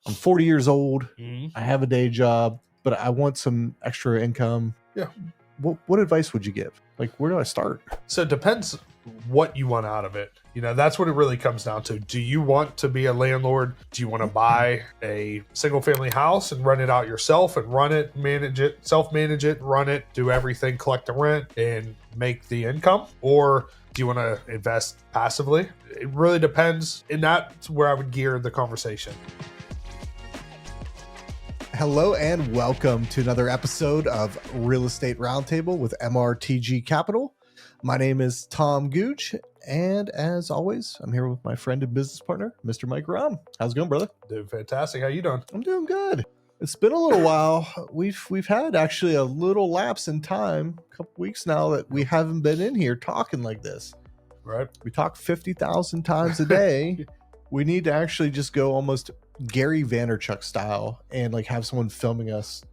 I'm 40 years old. Mhm. I have a day job, but I want some extra income. Yeah. What advice would you give? Like, where do I start? So it depends what you want out of it. That's what it really comes down to. Do you want to be a landlord? Do you want to buy a single family house and rent it out yourself and run it, manage it, self-manage it, run it, do everything, collect the rent and make the income? Or do you want to invest passively? It really depends. And that's where I would gear the conversation. Hello and welcome to another episode of Real Estate Roundtable with MRTG Capital. My name is Tom Goodge, and as always, I'm here with my friend and business partner, Mr. Mike Rohm. How's it going, brother? Doing fantastic. How you doing? I'm doing good. It's been a little while. We've had actually a little lapse in time, a couple weeks now that we haven't been in here talking like this. Right. We talk 50,000 times a day. We need to actually just go almost Gary Vaynerchuk style and like have someone filming us,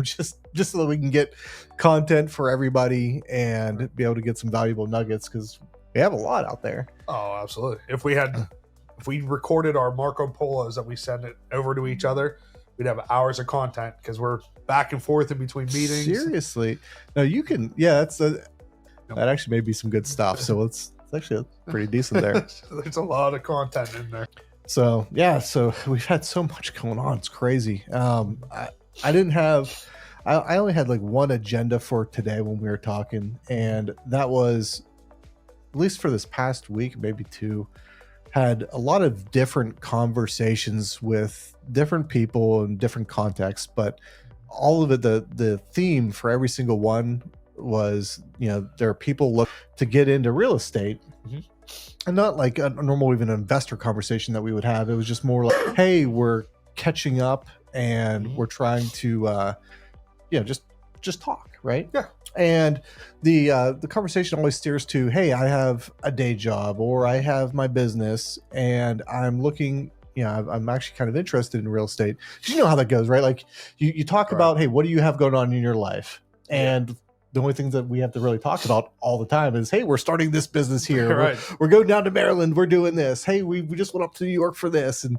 just so that we can get content for everybody and be able to get some valuable nuggets, because we have a lot out there. Oh, absolutely. If we recorded our Marco Polos that we send it over to each other, we'd have hours of content because we're back and forth in between meetings. Seriously. No, you can. Yeah, that actually may be some good stuff. So it's actually pretty decent there. There's a lot of content in there. So yeah, so we've had so much going on. It's crazy. I only had like one agenda for today when we were talking, and that was, at least for this past week, maybe two, had a lot of different conversations with different people in different contexts, but all of it, the theme for every single one was, there are people look to get into real estate. Mm-hmm. And not like a normal even investor conversation that we would have. It was just more like, hey, we're catching up and we're trying to just talk, right? Yeah. And the conversation always steers to, hey, I have a day job or I have my business and I'm looking, I'm actually kind of interested in real estate. You know how that goes, right? Like you talk about, hey, what do you have going on in your life? And the only things that we have to really talk about all the time is, hey, we're starting this business here. Right. We're going down to Maryland. We're doing this. Hey, we just went up to New York for this. And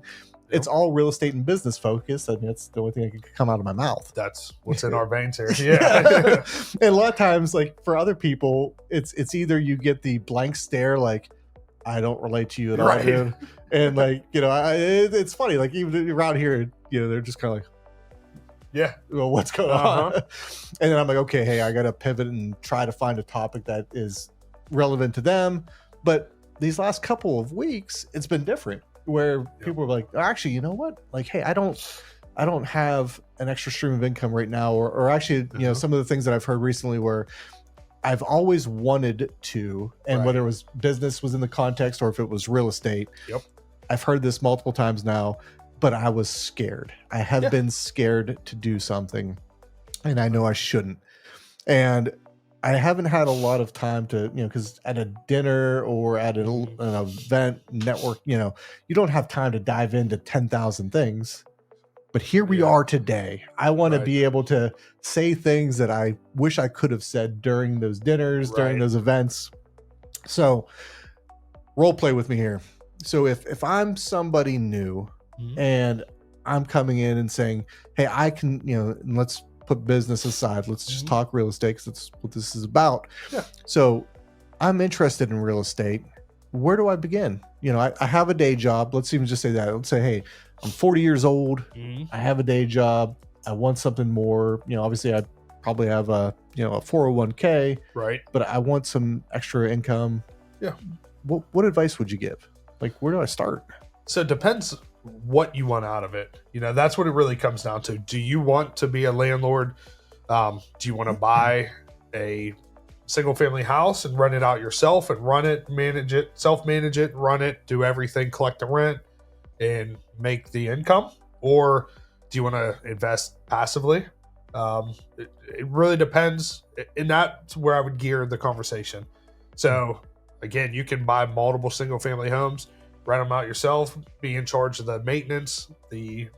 it's all real estate and business focused. I mean, that's the only thing that can come out of my mouth. That's what's in our veins here. Yeah. And a lot of times, like for other people, it's either you get the blank stare, like, I don't relate to you at all, dude. And like, it's funny. Like even around here, they're just kind of like, yeah, well, what's going on? And then I'm like, okay, hey, I got to pivot and try to find a topic that is relevant to them. But these last couple of weeks, it's been different, where people are like, actually, you know what? Like, hey, I don't have an extra stream of income right now, or actually, some of the things that I've heard recently where I've always wanted to, and whether it was business was in the context or if it was real estate, I've heard this multiple times now. But I was scared. I have been scared to do something, and I know I shouldn't. And I haven't had a lot of time to, because at a dinner or at an event, network, you don't have time to dive into 10,000 things. But here we are today. I want to be able to say things that I wish I could have said during those dinners, during those events. So role play with me here. So if I'm somebody new, and I'm coming in and saying, hey, I can, let's put business aside. Let's just talk real estate, because that's what this is about. Yeah. So I'm interested in real estate. Where do I begin? I have a day job. Let's even just say that. Let's say, hey, I'm 40 years old. I have a day job. I want something more. Obviously I probably have a 401k, right? But I want some extra income. Yeah. What advice would you give? Like, where do I start? So it depends what you want out of it. That's what it really comes down to. Do you want to be a landlord? Do you want to buy a single family house and rent it out yourself and run it, manage it, self-manage it, run it, do everything, collect the rent and make the income? Or do you want to invest passively? It really depends. And that's where I would gear the conversation. So again, you can buy multiple single family homes, rent them out yourself, be in charge of the maintenance, the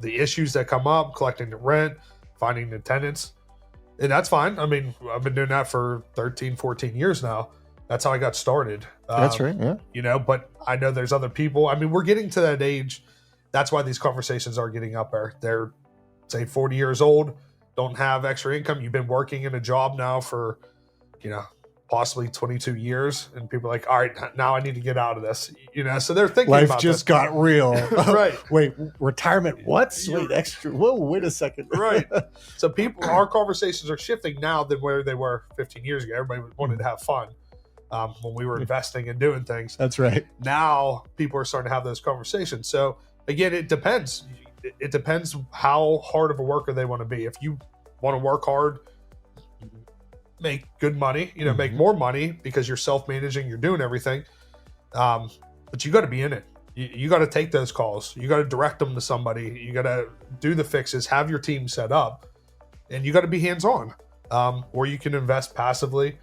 issues that come up, collecting the rent, finding the tenants. And that's fine. I mean, I've been doing that for 13, 14 years now. That's how I got started. That's right. Yeah. But I know there's other people. I mean, we're getting to that age that's why these conversations are getting up there. They're, say, 40 years old, don't have extra income. You've been working in a job now for, possibly 22 years, and people are like, all right, now I need to get out of this. So they're thinking Life about just this. got real. Right. Wait, retirement? What? Wait, extra? Whoa, wait a second. Right. So our conversations are shifting now than where they were 15 years ago. Everybody wanted to have fun when we were investing and doing things. That's right. Now people are starting to have those conversations. So again, it depends. It depends how hard of a worker they want to be. If you want to work hard, make good money, make more money because you're self-managing, you're doing everything. But you got to be in it. You got to take those calls. You got to direct them to somebody. You got to do the fixes, have your team set up, and you got to be hands-on. Or you can invest passively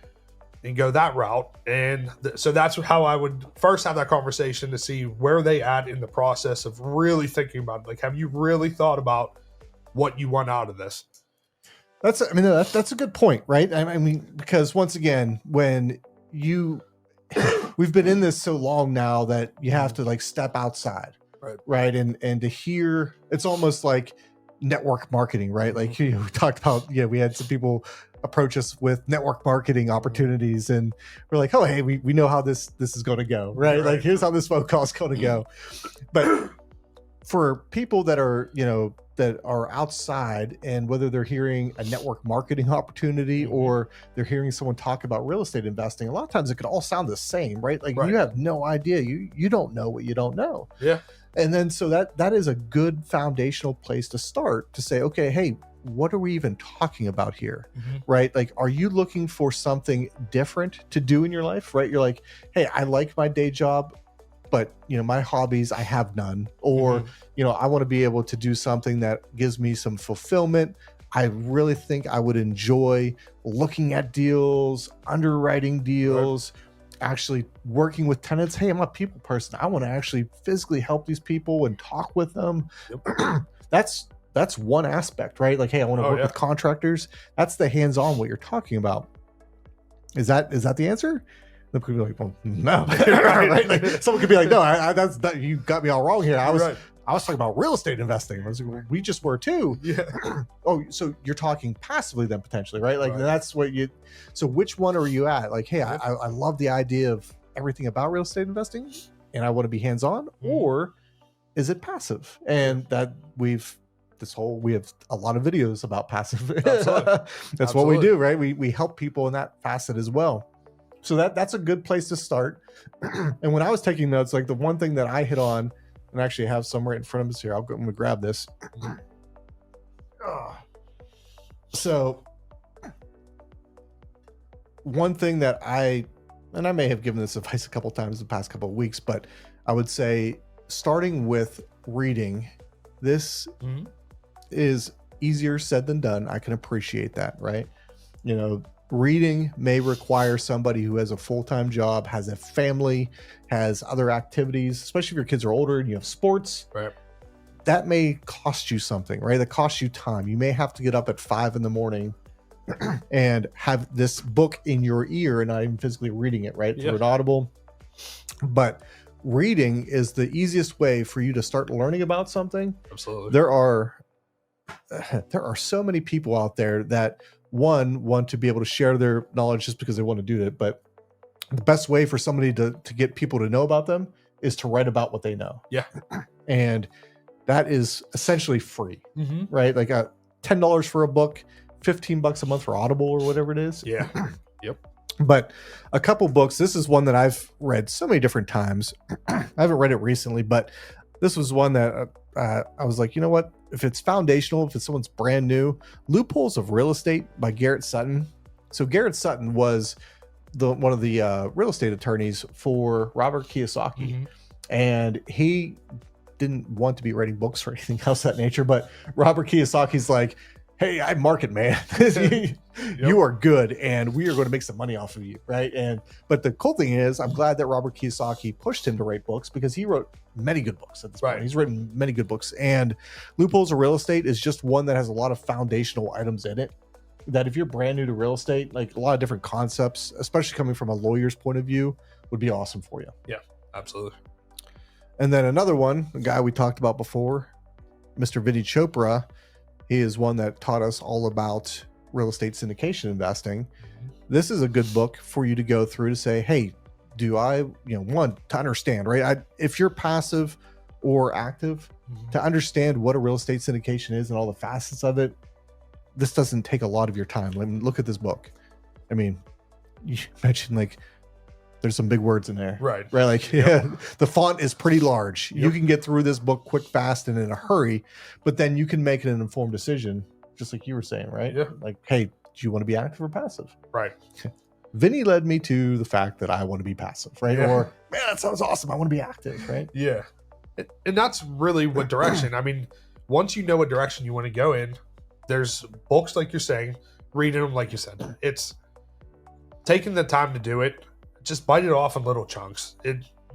and go that route. And so that's how I would first have that conversation to see where they at in the process of really thinking about it. Like, have you really thought about what you want out of this? That's a good point, right? I mean, because once again, we've been in this so long now that you have to like step outside, right? And to hear, it's almost like network marketing, right? Like we talked about, we had some people approach us with network marketing opportunities, and we're like, oh, hey, we know how this is going to go, right? Like, here's how this phone call is going to go. But for people that are, that are outside, and whether they're hearing a network marketing opportunity or they're hearing someone talk about real estate investing, a lot of times it could all sound the same, right? Like you have no idea. You don't know what you don't know. Yeah. And then so that is a good foundational place to start to say, okay, hey, what are we even talking about here? Right? Like, are you looking for something different to do in your life? Right? You're like, hey, I like my day job, but my hobbies, I have none. Or, I want to be able to do something that gives me some fulfillment. I really think I would enjoy looking at deals, underwriting deals, actually working with tenants. Hey, I'm a people person. I want to actually physically help these people and talk with them. That's one aspect, right? Like, hey, I want to work with contractors. That's the hands-on what you're talking about. Is that the answer? The people are like, well, no. Right? Like, someone could be like, no, that's you got me all wrong here. I was talking about real estate investing. I was like, well, we just were too. Yeah. Oh, so you're talking passively then potentially, right? Like that's what you. So which one are you at? Like, hey, I love the idea of everything about real estate investing, and I want to be hands-on, or is it passive? And that we have a lot of videos about passive. That's what we do, right? We help people in that facet as well. So that's a good place to start. And when I was taking notes, like the one thing that I hit on, and actually have some right in front of us here, I'm going to grab this. So one thing that I may have given this advice a couple times the past couple of weeks, but I would say starting with reading, this is easier said than done. I can appreciate that, right? Reading may require somebody who has a full-time job, has a family, has other activities, especially if your kids are older and you have sports. Right. That may cost you something, right? That costs you time. You may have to get up at 5 a.m. and have this book in your ear and not even physically reading it, right? Through an Audible. But reading is the easiest way for you to start learning about something. Absolutely. There are so many people out there that want to be able to share their knowledge just because they want to do it. But the best way for somebody to get people to know about them is to write about what they know. Yeah. And that is essentially free, right? Like $10 for a book, $15 a month for Audible or whatever it is. Yeah. Yep. But a couple books, this is one that I've read so many different times. I haven't read it recently, but this was one that I was like, you know what? If it's foundational, if it's someone's brand new, Loopholes of Real Estate by Garrett Sutton. So Garrett Sutton was one of the real estate attorneys for Robert Kiyosaki. And he didn't want to be writing books or anything else of that nature, but Robert Kiyosaki's like, hey, I market, man. You are good, and we are going to make some money off of you, right? But the cool thing is, I'm glad that Robert Kiyosaki pushed him to write books, because he wrote many good books at this point. He's written many good books, and Loopholes of Real Estate is just one that has a lot of foundational items in it that if you're brand new to real estate, like a lot of different concepts, especially coming from a lawyer's point of view, would be awesome for you. Yeah, absolutely. And then another one, a guy we talked about before, Mr. Vinny Chopra. He is one that taught us all about real estate syndication investing. This is a good book for you to go through to say, hey, do I, one, to understand, right? If you're passive or active, to understand what a real estate syndication is and all the facets of it, this doesn't take a lot of your time. Let me look at this book. I mean, you mentioned like there's some big words in there, right? Like, yeah, the font is pretty large. You can get through this book quick, fast, and in a hurry, but then you can make an informed decision, just like you were saying, right? Yeah. Like, hey, do you want to be active or passive? Right. Vinny led me to the fact that I want to be passive, right? Or, man, that sounds awesome, I want to be active, right? Yeah. And that's really what direction. I mean, once you know what direction you want to go in, there's books like you're saying, reading them like you said. It's taking the time to do it. Just bite it off in little chunks.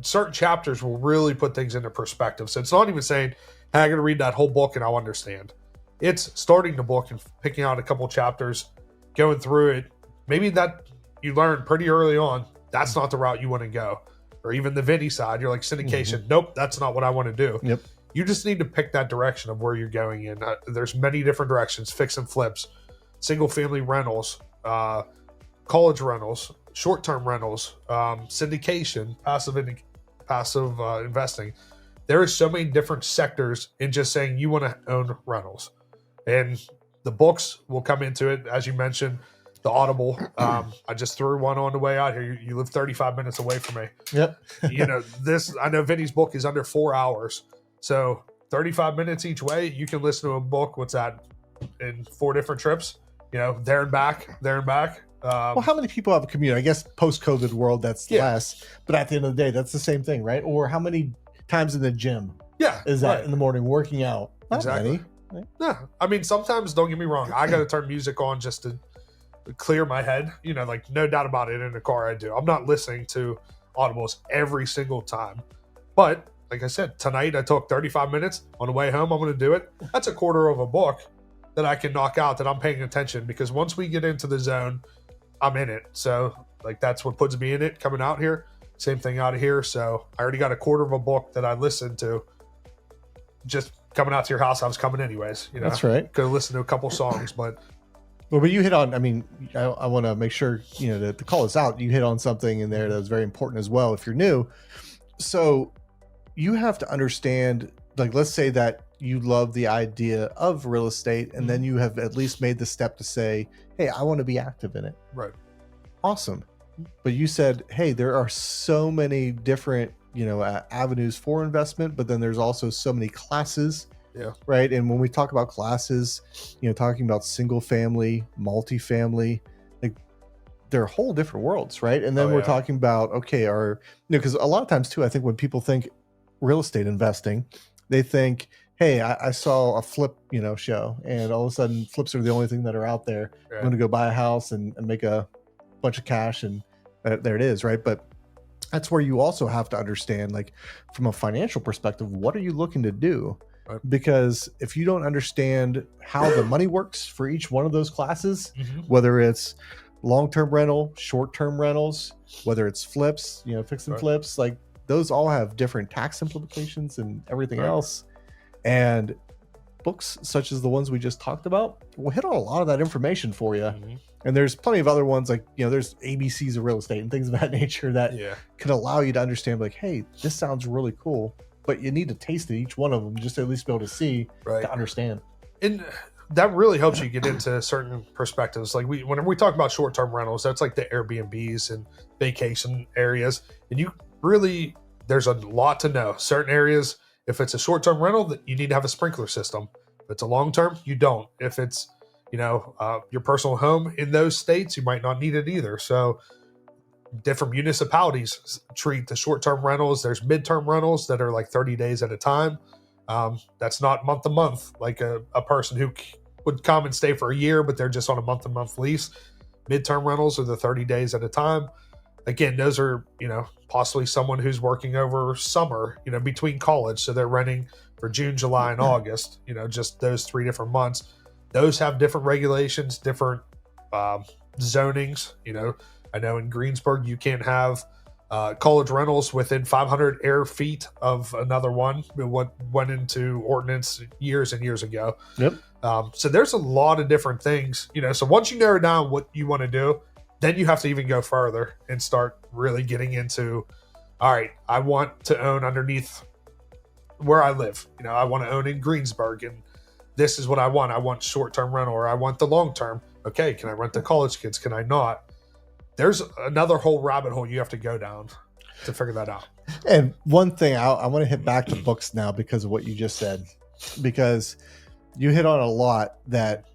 Certain chapters will really put things into perspective. So it's not even saying, hey, I'm going to read that whole book and I'll understand. It's starting the book and picking out a couple chapters, going through it. Maybe that you learn pretty early on, that's not the route you want to go. Or even the Vinny side, you're like syndication. Nope, that's not what I want to do. Yep. You just need to pick that direction of where you're going in. There's many different directions: fix and flips, single family rentals, college rentals, short-term rentals, syndication, passive investing. There are so many different sectors in just saying you want to own rentals, and the books will come into it. As you mentioned, the Audible. I just threw one on the way out here. You live 35 minutes away from me. Yep. I know Vinny's book is under 4 hours. So 35 minutes each way, you can listen to a book. What's that? In 4 different trips, there and back. Well, how many people have a commute? I guess post-COVID world, that's less. But at the end of the day, that's the same thing, right? Or how many times in the gym is that in the morning working out? Not exactly. many. Right? Yeah. I mean, sometimes, don't get me wrong, I got to turn music on just to clear my head. Like no doubt about it, in the car I do. I'm not listening to audibles every single time. But like I said, tonight I took 35 minutes on the way home. I'm going to do it. That's a quarter of a book that I can knock out, that I'm paying attention, because once we get into the zone, I'm in it. So like that's what puts me in it coming out here. Same thing out of here. So I already got a quarter of a book that I listened to. Just coming out to your house, I was coming anyways. That's right. Could have listened to a couple songs, but you hit on, I want to make sure, to call us out, you hit on something in there that was very important as well if you're new. So you have to understand, like, let's say that you love the idea of real estate, and then you have at least made the step to say, hey, I want to be active in it. Right. Awesome. But you said, hey, there are so many different, avenues for investment, but then there's also so many classes. Yeah. Right. And when we talk about classes, talking about single family, multifamily, like they're whole different worlds. Right. And then we're talking about, okay, because a lot of times too, I think when people think real estate investing, they think, hey, I saw a flip, show, and all of a sudden flips are the only thing that are out there. Right. I'm going to go buy a house and make a bunch of cash, and there it is. Right. But that's where you also have to understand, like, from a financial perspective, what are you looking to do? Right. Because if you don't understand how the money works for each one of those classes, whether it's long-term rental, short-term rentals, whether it's flips, fix and flips, like those all have different tax implications and everything else. And books such as the ones we just talked about will hit on a lot of that information for you. And there's plenty of other ones, like, there's ABCs of real estate and things of that nature that could allow you to understand, like, hey, this sounds really cool. But you need to taste it, each one of them, just to at least be able to see, to understand. And that really helps you get into certain perspectives. Like whenever we talk about short-term rentals, that's like the Airbnbs and vacation areas. And there's a lot to know. Certain areas, if it's a short-term rental, you need to have a sprinkler system. If it's a long-term, you don't. If it's, your personal home in those states, you might not need it either. So different municipalities treat the short-term rentals. There's midterm rentals that are like 30 days at a time. That's not month to month, like a person who would come and stay for a year, but they're just on a month-to-month lease. Midterm rentals are the 30 days at a time. Again, those are, possibly someone who's working over summer, between college. So they're renting for June, July, and August, just those 3 different months. Those have different regulations, different zonings. I know in Greensburg, you can't have College rentals within 500 air feet of another one. What went into ordinance years and years ago. Yep. So there's a lot of different things, so once you narrow down what you want to do, then you have to even go further and start really getting into, all right, I want to own underneath where I live. I want to own in Greensburg, and this is what I want. I want short-term rental, or I want the long-term. Okay, can I rent to college kids? Can I not? There's another whole rabbit hole you have to go down to figure that out. And one thing, I want to hit back to books now because of what you just said, because you hit on a lot that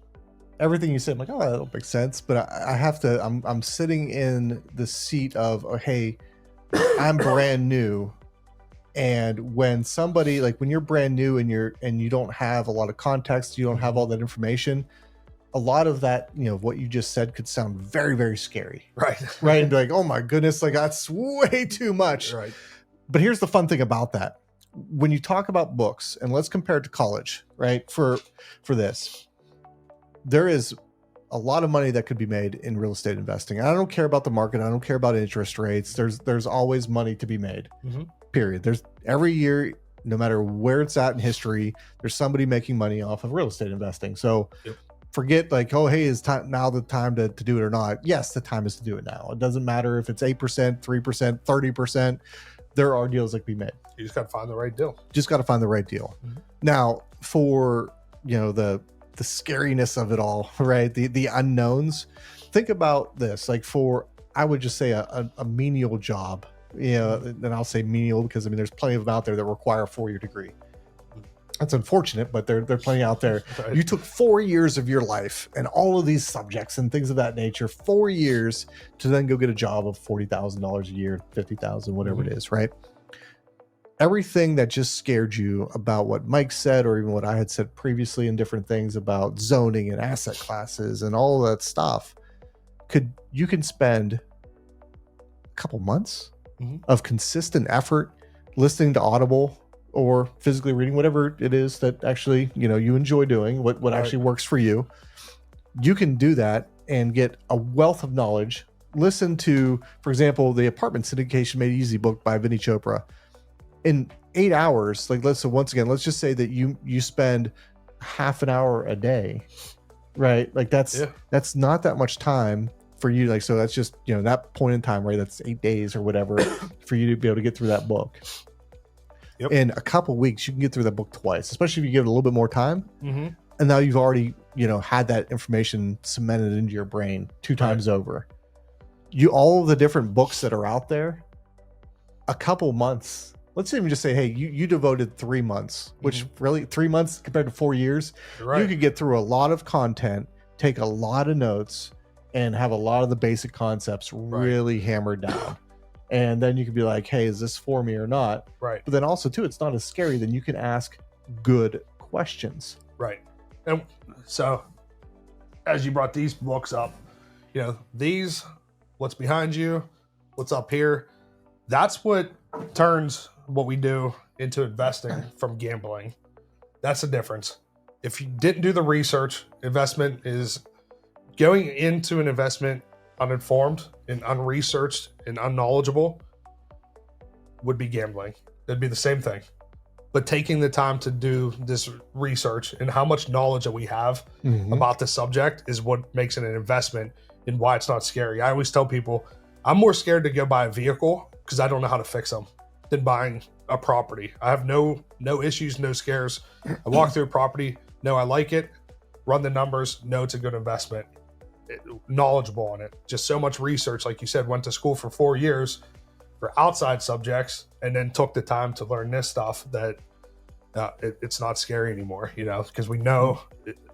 everything you said, I'm like, oh, that don't make sense. But I have to, I'm sitting in the seat of, oh, hey, I'm brand new. And when somebody, like when you're brand new and you don't have a lot of context, you don't have all that information, a lot of that, what you just said could sound very, very scary. Right. Right. And be like, oh my goodness, like that's way too much. Right. But here's the fun thing about that. When you talk about books, and let's compare it to college, right? For this, there is a lot of money that could be made in real estate investing. And I don't care about the market. I don't care about interest rates. There's always money to be made. Mm-hmm. Period. There's every year, no matter where it's at in history, there's somebody making money off of real estate investing. So forget like, oh, hey, is now the time to do it or not? Yes, the time is to do it now. It doesn't matter if it's 8%, 3%, 30%. There are deals that can be made. You just got to find the right deal. Mm-hmm. Now, for the scariness of it all, right? The unknowns. Think about this. Like I would just say a menial job. And I'll say menial because there's plenty of them out there that require a 4-year degree. That's unfortunate, but there are plenty out there. Right. You took 4 years of your life and all of these subjects and things of that nature, 4 years to then go get a job of $40,000 a year, $50,000, whatever it is, right? Everything that just scared you about what Mike said, or even what I had said previously in different things about zoning and asset classes and all of that stuff, you can spend a couple months of consistent effort listening to Audible or physically reading, whatever it is that actually, you enjoy doing, what actually works for you. You can do that and get a wealth of knowledge. Listen to, for example, the Apartment Syndication Made Easy book by Vinny Chopra. In 8 hours, like let's just say that you spend half an hour a day, right? Like that's not that much time for you. Like, so that's just, that point in time, right? That's 8 days or whatever for you to be able to get through that book. Yep. In a couple of weeks, you can get through that book twice, especially if you give it a little bit more time. Mm-hmm. And now you've already, had that information cemented into your brain 2 times over. All of the different books that are out there, a couple months. Let's even just say, hey, you devoted 3 months, which really 3 months compared to 4 years, you could get through a lot of content, take a lot of notes, and have a lot of the basic concepts really hammered down. And then you could be like, hey, is this for me or not? Right. But then also, too, it's not as scary. Then you can ask good questions. Right. And so, as you brought these books up, these, what's behind you, what's up here, that's what turns what we do into investing from gambling. That's the difference. If you didn't do the research, investment is going into an investment uninformed and unresearched and unknowledgeable would be gambling. It'd be the same thing. But taking the time to do this research and how much knowledge that we have about the subject is what makes it an investment and why it's not scary. I always tell people, I'm more scared to go buy a vehicle because I don't know how to fix them than buying a property. I have no issues, no scares. I walk through a property, know I like it, run the numbers, know it's a good investment. Knowledgeable on it. Just so much research, like you said, went to school for 4 years for outside subjects and then took the time to learn this stuff that it's not scary anymore, because we know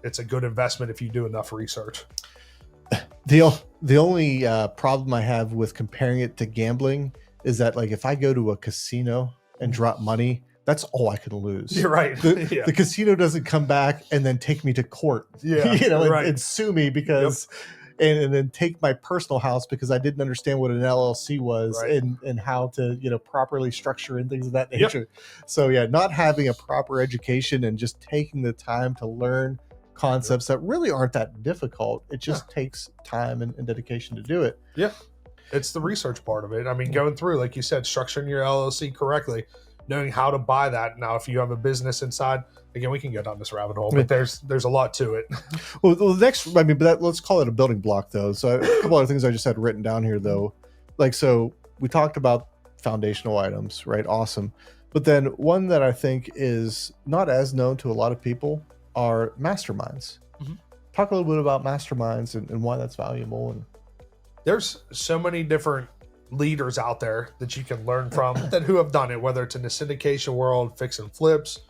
it's a good investment if you do enough research. The only problem I have with comparing it to gambling is that, like, if I go to a casino and drop money, that's all I can lose. You're right. The casino doesn't come back and then take me to court, and sue me because, and then take my personal house because I didn't understand what an LLC was and how to, properly structure and things of that nature. Yep. So not having a proper education and just taking the time to learn concepts that really aren't that difficult. It just takes time and dedication to do it. Yeah. It's the research part of it. I mean, going through, like you said, structuring your LLC correctly, knowing how to buy that. Now, if you have a business inside, again, we can go down this rabbit hole, but there's a lot to it. Well, the next, I mean, but let's call it a building block, though. So a couple other things I just had written down here, though. Like, so we talked about foundational items, right? Awesome. But then one that I think is not as known to a lot of people are masterminds. Mm-hmm. Talk a little bit about masterminds and why that's valuable. And there's so many different leaders out there that you can learn from that who have done it, whether it's in the syndication world, fix and flips,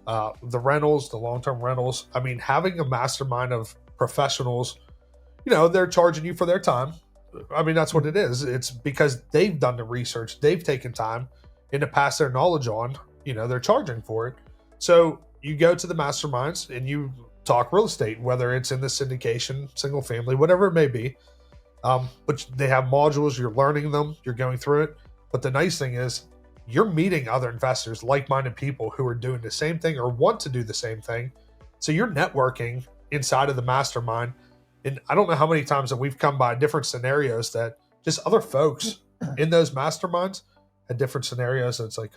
the rentals, the long-term rentals. I mean, having a mastermind of professionals, they're charging you for their time. I mean, that's what it is. It's because they've done the research, they've taken time and to pass their knowledge on, they're charging for it. So you go to the masterminds and you talk real estate, whether it's in the syndication, single family, whatever it may be. But they have modules, you're learning them, you're going through it. But the nice thing is you're meeting other investors, like-minded people who are doing the same thing or want to do the same thing. So you're networking inside of the mastermind. And I don't know how many times that we've come by different scenarios that just other folks in those masterminds had different scenarios. And it's like,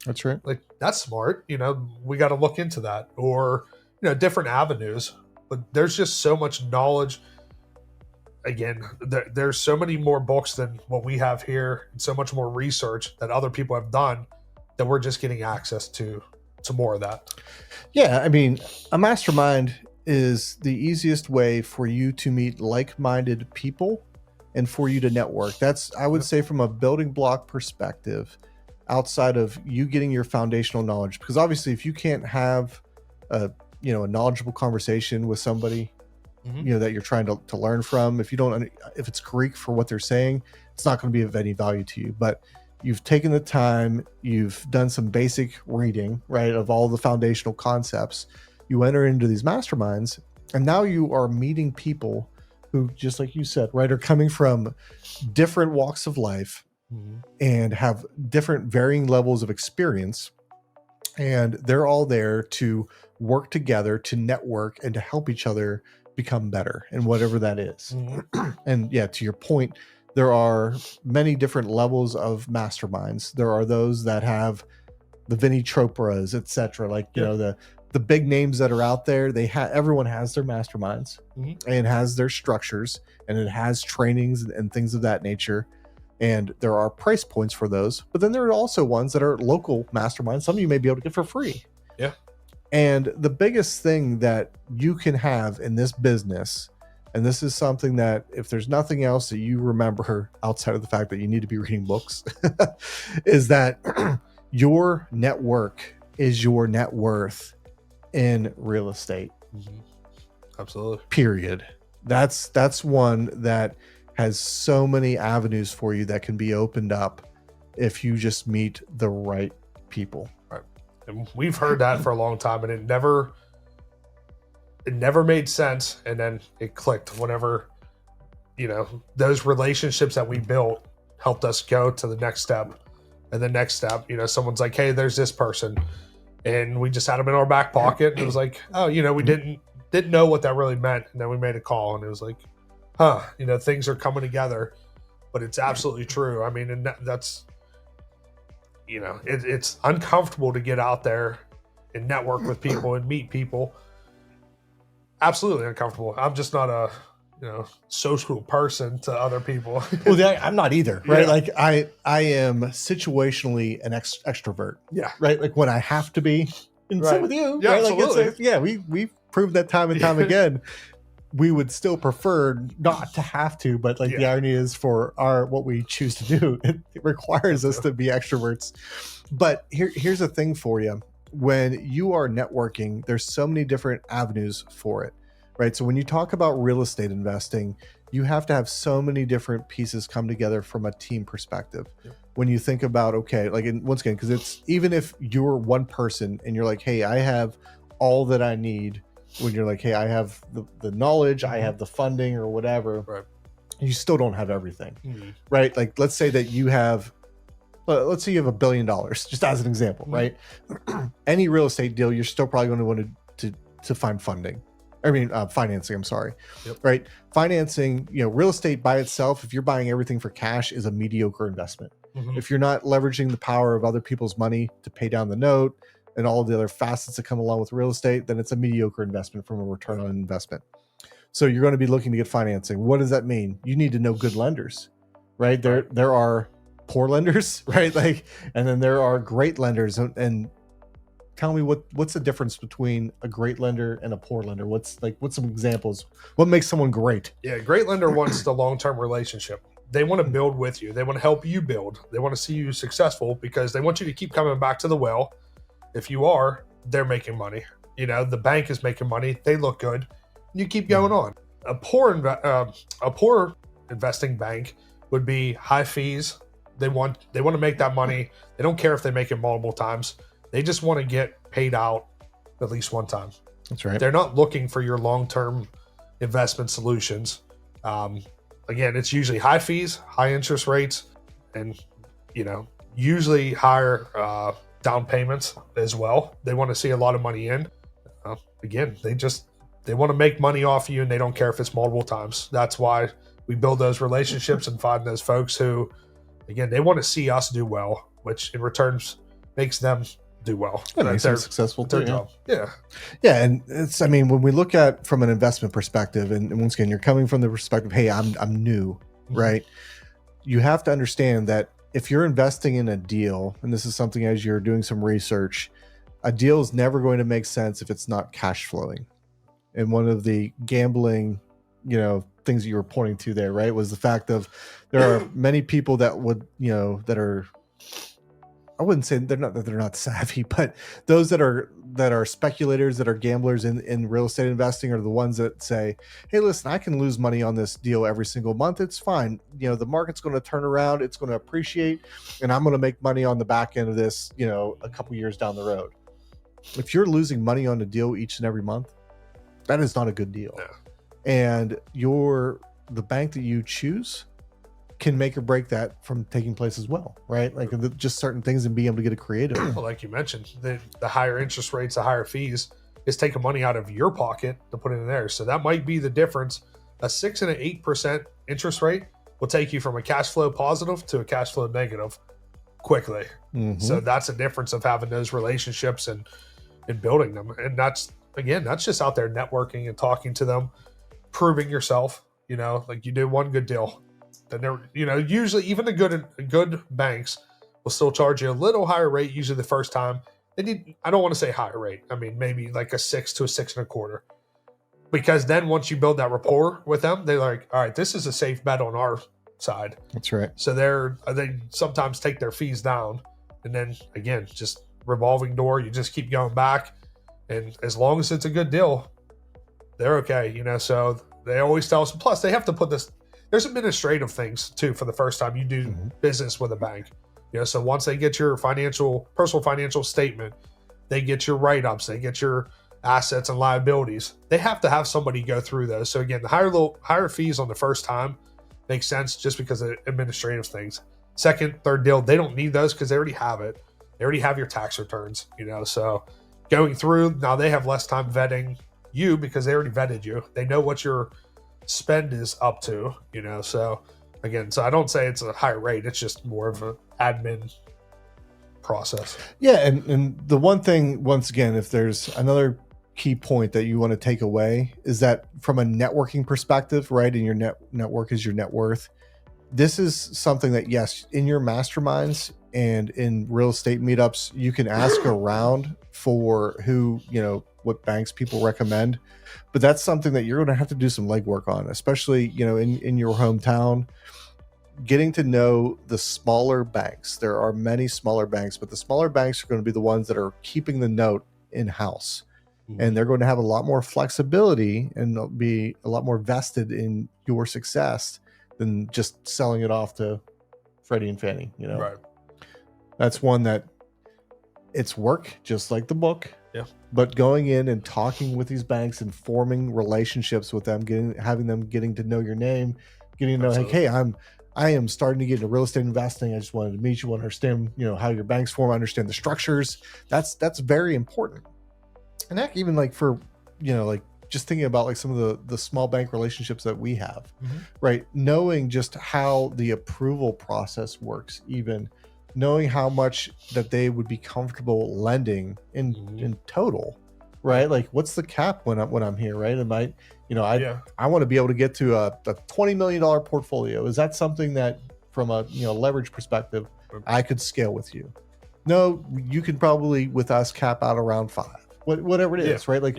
that's right. Like, that's smart. We got to look into that, or, different avenues. But there's just so much knowledge. Again, there's so many more books than what we have here, and so much more research that other people have done that we're just getting access to more of that. Yeah. I mean, a mastermind is the easiest way for you to meet like-minded people and for you to network. That's, I would say, from a building block perspective, outside of you getting your foundational knowledge, because obviously if you can't have a knowledgeable conversation with somebody, that you're trying to learn from, if it's Greek for what they're saying, it's not going to be of any value to you. But you've taken the time, you've done some basic reading, right, of all the foundational concepts. You enter into these masterminds, and now you are meeting people who, just like you said, right, are coming from different walks of life and have different varying levels of experience. And they're all there to work together, to network, and to help each other become better in whatever that is. And yeah, to your point, there are many different levels of masterminds. There are those that have the Vinny Chopras, etc. Like, the big names that are out there, everyone has their masterminds and has their structures, and it has trainings and things of that nature. And there are price points for those. But then there are also ones that are local masterminds. Some of you may be able to get for free. Yeah. And the biggest thing that you can have in this business, and this is something that if there's nothing else that you remember outside of the fact that you need to be reading books, is that your network is your net worth in real estate. Absolutely. Period. That's one that has so many avenues for you that can be opened up if you just meet the right people. Right. And we've heard that for a long time, and it never made sense. And then it clicked whenever, those relationships that we built helped us go to the next step. And the next step, someone's like, hey, there's this person. And we just had them in our back pocket. And it was like, oh, we didn't know what that really meant. And then we made a call, and it was like, things are coming together. But it's absolutely true. I mean, and that's, it's uncomfortable to get out there and network with people and meet people. Absolutely uncomfortable. I'm just not a, social person to other people. Well, I'm not either, right? Yeah. Like I am situationally an extrovert. Yeah. Right. Like when I have to be, and Right. same with you. Yeah, right? absolutely. We've proved that time and time again. We would still prefer not to have to, but the irony is for what we choose to do, it requires us to be extroverts. But here's the thing for you. When you are networking, there's so many different avenues for it, right? So when you talk about real estate investing, you have to have so many different pieces come together from a team perspective. Yep. When you think about, once again, because it's, even if you're one person and you're like, hey, I have all that I need, when you're like, hey, I have the knowledge, I have the funding or whatever, right, you still don't have everything, right? Like, let's say you have $1 billion, just as an example, right? Any real estate deal, you're still probably going to want to find funding, Financing, I'm sorry. Yep. Right? Financing, real estate by itself, if you're buying everything for cash, is a mediocre investment. If you're not leveraging the power of other people's money to pay down the note and all the other facets that come along with real estate, then it's a mediocre investment from a return on investment. So you're going to be looking to get financing. What does that mean? You need to know good lenders, right? There are poor lenders, right? And then there are great lenders. And tell me what's the difference between a great lender and a poor lender? What's some examples? What makes someone great? Yeah, a great lender wants the long-term relationship. They want to build with you. They want to help you build. They want to see you successful because they want you to keep coming back to the well. If you are, they're making money. The bank is making money. They look good. You keep going on. A poor investing bank would be high fees. They want to make that money. They don't care if they make it multiple times. They just want to get paid out at least one time. That's right. They're not looking for your long-term investment solutions. Again, it's usually high fees, high interest rates, and usually higher down payments as well. They want to see a lot of money in. Again, they want to make money off you, and they don't care if it's multiple times. That's why we build those relationships and find those folks who, again, they want to see us do well, which in returns makes them do well. That makes them successful too. Job. Yeah. And when we look at from an investment perspective, and once again, you're coming from the perspective, hey, I'm new, right? You have to understand that if you're investing in a deal, and this is something as you're doing some research, a deal is never going to make sense if it's not cash flowing. And one of the gambling, things that you were pointing to there, right, was the fact of there are many people that would, that are, I wouldn't say they're not savvy, but those that are speculators, that are gamblers in real estate investing, are the ones that say, hey, listen, I can lose money on this deal every single month. It's fine. The market's going to turn around. It's going to appreciate, and I'm going to make money on the back end of this, a couple years down the road. If you're losing money on a deal each and every month, that is not a good deal. Yeah. And the bank that you choose can make or break that from taking place as well, right? Just certain things and being able to get a creative. Well, like you mentioned, the higher interest rates, the higher fees is taking money out of your pocket to put it in there. So that might be the difference. A 6 and an 8% interest rate will take you from a cash flow positive to a cash flow negative quickly. So that's a difference of having those relationships and building them. And that's just out there networking and talking to them, proving yourself. Like you do one good deal, then they're usually even the good banks will still charge you a little higher rate usually the first time. I don't want to say higher rate. Maybe like a 6 to a 6.25, because then once you build that rapport with them, they're like, all right, this is a safe bet on our side. That's right. So they sometimes take their fees down, and then again, just revolving door. You just keep going back. And as long as it's a good deal, they're okay, So they always tell us. Plus, they have to put this. There's administrative things too for the first time you do business with a bank. So once they get your personal financial statement, they get your write-ups, they get your assets and liabilities. They have to have somebody go through those. So again, the higher fees on the first time makes sense just because of administrative things. Second, third deal, they don't need those because they already have it. They already have your tax returns. So going through, now they have less time vetting you because they already vetted you. They know what your spend is up to, So again, I don't say it's a higher rate. It's just more of an admin process. Yeah, and the one thing, once again, if there's another key point that you want to take away, is that from a networking perspective, right? And your network is your net worth. This is something that, yes, in your masterminds and in real estate meetups, you can ask around for who, what banks people recommend, but that's something that you're going to have to do some legwork on, especially, in your hometown, getting to know the smaller banks. There are many smaller banks, but the smaller banks are going to be the ones that are keeping the note in-house. And they're going to have a lot more flexibility and be a lot more vested in your success than just selling it off to Freddie and Fannie, Right. That's one that it's work, just like the book. Yeah. But going in and talking with these banks and forming relationships with them, having them getting to know your name, getting to know, like, hey, I am starting to get into real estate investing. I just wanted to meet you, understand, how your banks form, understand the structures. That's very important. And that even like for, like just thinking about like some of the small bank relationships that we have, Mhm. right? Knowing just how the approval process works, even knowing how much that they would be comfortable lending in total, right? Like what's the cap when I'm here, right? And I want to be able to get to a $20 million portfolio. Is that something that from a leverage perspective I could scale with you? No, you can probably with us cap out around 5, whatever it is, right? Like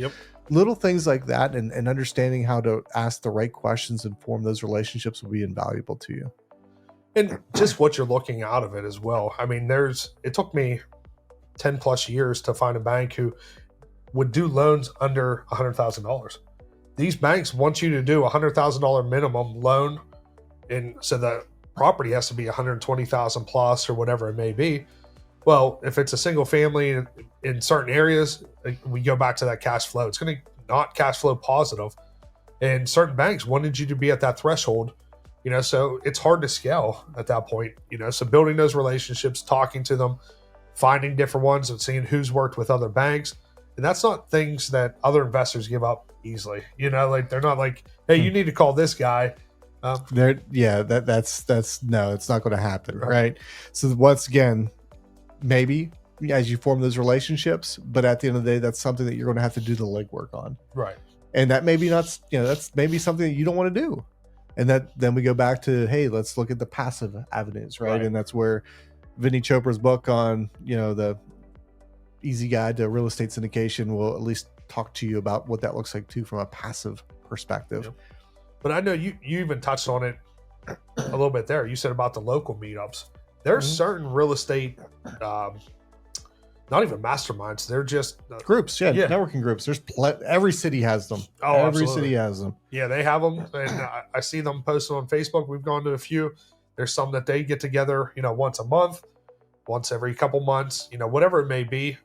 little things like that, and understanding how to ask the right questions and form those relationships will be invaluable to you. And just what you're looking out of it as well. I mean, it took me 10 plus years to find a bank who would do loans under $100,000. These banks want you to do $100,000 minimum loan, and so the property has to be 120,000 plus or whatever it may be. Well, if it's a single family in certain areas, we go back to that cash flow. It's going to not cash flow positive, and certain banks wanted you to be at that threshold. So it's hard to scale at that point. So building those relationships, talking to them, finding different ones, and seeing who's worked with other banks. And that's not things that other investors give up easily. Like they're not like, hey, you need to call this guy. That's no, it's not going to happen, right? So once again, maybe as you form those relationships, but at the end of the day, that's something that you're going to have to do the legwork on, right? And that maybe not, that's maybe something that you don't want to do. And then we go back to, hey, let's look at the passive avenues, right? And that's where Vinny Chopra's book on the easy guide to real estate syndication will at least talk to you about what that looks like too from a passive perspective. But I know you even touched on it a little bit there. You said about the local meetups. There's certain real estate, not even masterminds. They're just groups, networking groups. There's every city has them. Every city has them. Yeah, they have them, and I see them posted on Facebook. We've gone to a few. There's some that they get together, once a month, once every couple months, whatever it may be.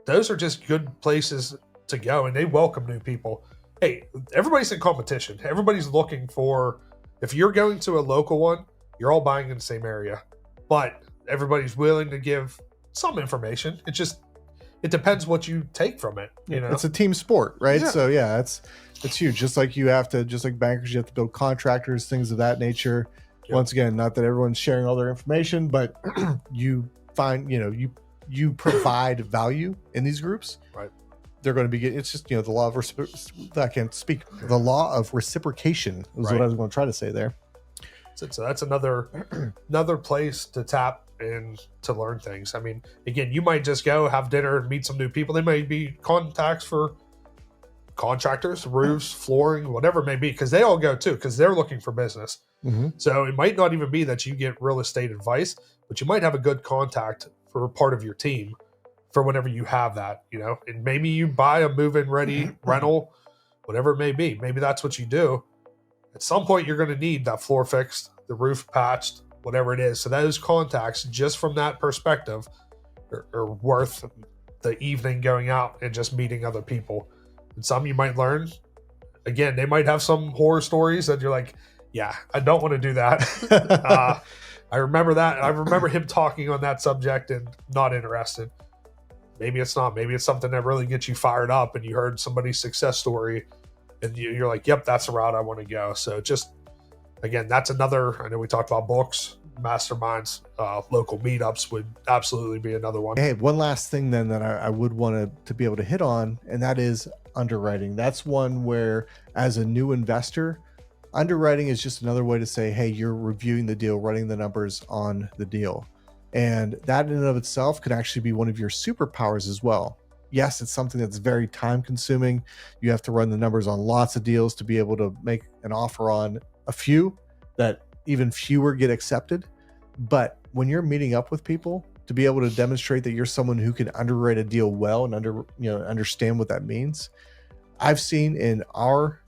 Those are just good places to go, and they welcome new people. Hey, everybody's in competition. Everybody's looking for, if you're going to a local one, you're all buying in the same area, but everybody's willing to give some information. It depends what you take from it. It's a team sport, right? So it's huge. Just like bankers, you have to build contractors, things of that nature. Once again, not that everyone's sharing all their information, but you find, you provide value in these groups. Right. They're going to be getting, it's just, the law of, I can't speak, the law of reciprocation is what I was going to try to say there. So that's another place to tap and to learn things. I mean, again, you might just go have dinner and meet some new people. They may be contacts for contractors, roofs, flooring, whatever it may be, because they all go too, because they're looking for business. So it might not even be that you get real estate advice, but you might have a good contact for part of your team for whenever you have that, and maybe you buy a move-in ready rental, whatever it may be. Maybe that's what you do. At some point, you're going to need that floor fixed, the roof patched, whatever it is. So those contacts, just from that perspective, are worth the evening going out and just meeting other people. And some you might learn. Again, they might have some horror stories that you're like, yeah, I don't want to do that. I remember that. I remember him talking on that subject and not interested. Maybe it's not. Maybe it's something that really gets you fired up and you heard somebody's success story and you're like, yep, that's the route I want to go. So just, again, that's another, I know we talked about books, masterminds, local meetups would absolutely be another one. Hey, one last thing then that I would want to be able to hit on, and that is underwriting. That's one where, as a new investor, underwriting is just another way to say, hey, you're reviewing the deal, running the numbers on the deal. And that in and of itself could actually be one of your superpowers as well. Yes, it's something that's very time consuming. You have to run the numbers on lots of deals to be able to make an offer on a few that even fewer get accepted. But when you're meeting up with people, to be able to demonstrate that you're someone who can underwrite a deal well and understand what that means. I've seen in our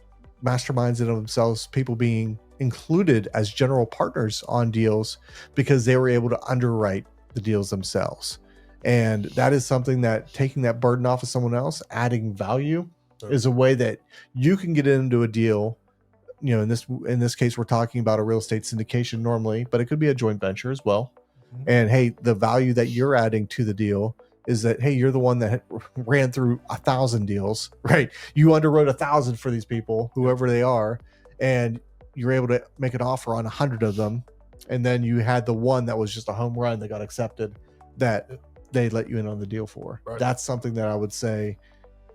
masterminds in themselves, people being included as general partners on deals because they were able to underwrite the deals themselves. And that is something that, taking that burden off of someone else, adding value, is a way that you can get into a deal. In this case, we're talking about a real estate syndication normally, but it could be a joint venture as well. And hey, the value that you're adding to the deal is that, hey, you're the one that ran through 1,000 deals, right? You underwrote 1,000 for these people, whoever they are, and you're able to make an offer on 100 of them. And then you had the one that was just a home run that got accepted that they let you in on the deal for. Right. That's something that I would say,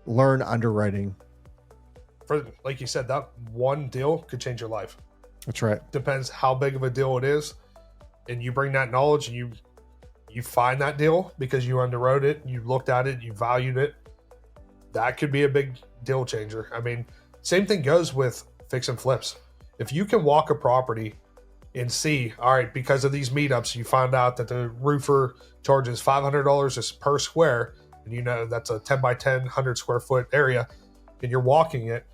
learn underwriting. For, like you said, that one deal could change your life. That's right. Depends how big of a deal it is. And you bring that knowledge and you find that deal because you underwrote it, you looked at it, you valued it. That could be a big deal changer. I mean, same thing goes with fix and flips. If you can walk a property and see, all right, because of these meetups, you find out that the roofer charges $500 per square, and you know that's a 10 by 10, 100 square foot area, and you're walking it,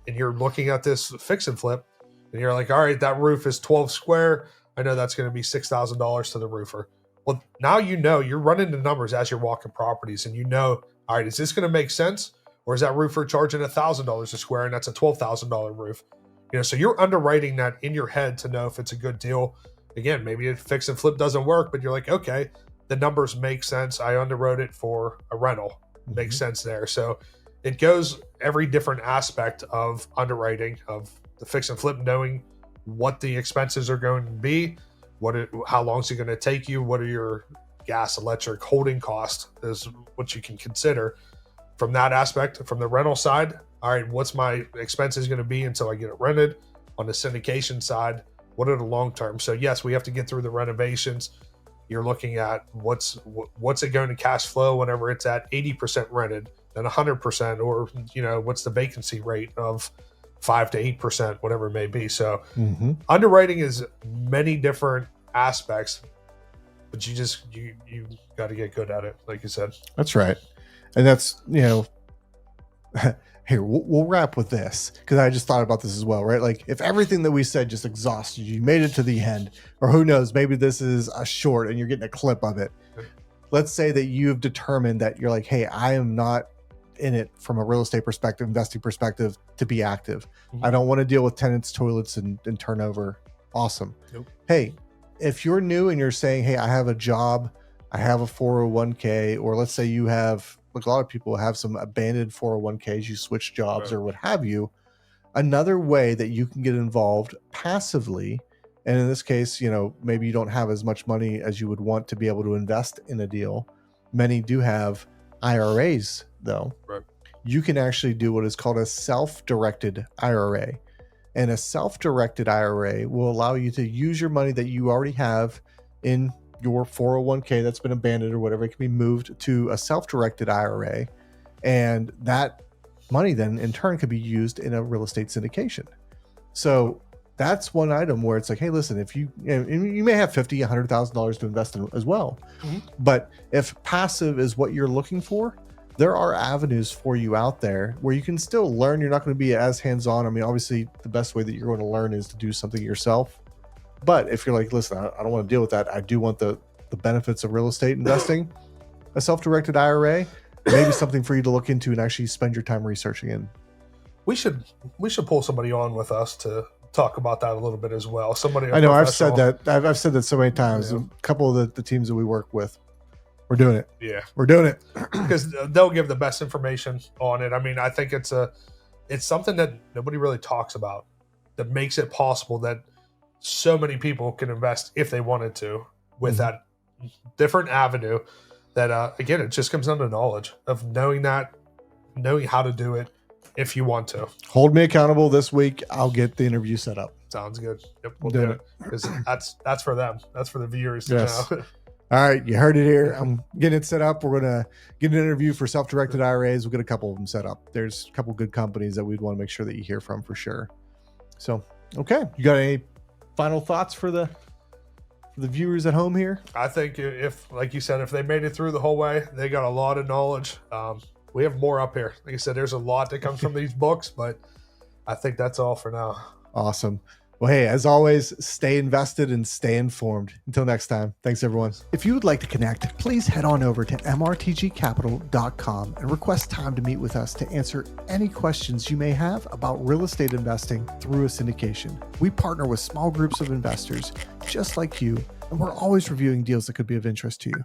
and you're looking at this fix and flip, and you're like, all right, that roof is 12 square. I know that's going to be $6,000 to the roofer. Well, now you know you're running the numbers as you're walking properties, and you know, all right, is this going to make sense, or is that roofer charging $1,000 a square, and that's a $12,000 roof? You know, so you're underwriting that in your head to know if it's a good deal. Again, maybe a fix and flip doesn't work, but you're like, okay, the numbers make sense. I underwrote it for a rental. Makes sense there. So it goes every different aspect of underwriting of the fix and flip, knowing what the expenses are going to be, how long is it going to take you, what are your gas, electric, holding costs is what you can consider from that aspect. From the rental side, all right, what's my expenses going to be until I get it rented? On the syndication side, what are the long term? So yes, we have to get through the renovations. You're looking at what's it going to cash flow whenever it's at 80% rented, then 100%, or you know, what's the vacancy rate of 5 to 8%, whatever it may be. So underwriting is many different aspects, but you got to get good at it, like you said. That's right. And that's, you know, here, we'll wrap with this because I just thought about this as well, right? Like if everything that we said just exhausted you, made it to the end, or who knows, maybe this is a short and you're getting a clip of it. Let's say that you've determined that you're like, hey, I am not in it from a real estate perspective, investing perspective to be active. I don't want to deal with tenants, toilets, and turnover. Awesome. Nope. Hey, if you're new and you're saying, hey, I have a job, I have a 401k, or let's say you have, like a lot of people have some abandoned 401ks, you switch jobs or what have you. Another way that you can get involved passively, and in this case, you know, maybe you don't have as much money as you would want to be able to invest in a deal. Many do have IRAs though. Right. You can actually do what is called a self-directed IRA. And a self-directed IRA will allow you to use your money that you already have in your 401k that's been abandoned or whatever. It can be moved to a self-directed IRA, and that money then in turn could be used in a real estate syndication. So that's one item where it's like, hey, listen, if you may have $50,000, $100,000 to invest in as well, but if passive is what you're looking for, there are avenues for you out there where you can still learn. You're not going to be as hands-on. I mean, obviously the best way that you're going to learn is to do something yourself. But if you're like, listen, I don't want to deal with that. I do want the benefits of real estate investing. A self-directed IRA may be something for you to look into and actually spend your time researching in. We should pull somebody on with us to talk about that a little bit as well. Somebody, I know I've said that. I've said that so many times. Yeah. A couple of the teams that we work with, we're doing it. Yeah, we're doing it because they'll give the best information on it. I mean, I think it's something that nobody really talks about that makes it possible that so many people can invest if they wanted to with that different avenue. That again, it just comes down to knowledge of knowing how to do it if you want to. Hold me accountable this week. I'll get the interview set up. Sounds good. Yep, we'll do it because that's for them. That's for the viewers to know. All right, you heard it here. I'm getting it set up. We're going to get an interview for self-directed IRAs. We'll get a couple of them set up. There's a couple good companies that we'd want to make sure that you hear from for sure. So, okay. You got any final thoughts for the viewers at home here? I think if, like you said, if they made it through the whole way, they got a lot of knowledge. We have more up here. Like I said, there's a lot that comes from these books, but I think that's all for now. Awesome. Well, hey, as always, stay invested and stay informed. Until next time, thanks everyone. If you would like to connect, please head on over to MRTGcapital.com and request time to meet with us to answer any questions you may have about real estate investing through a syndication. We partner with small groups of investors just like you, and we're always reviewing deals that could be of interest to you.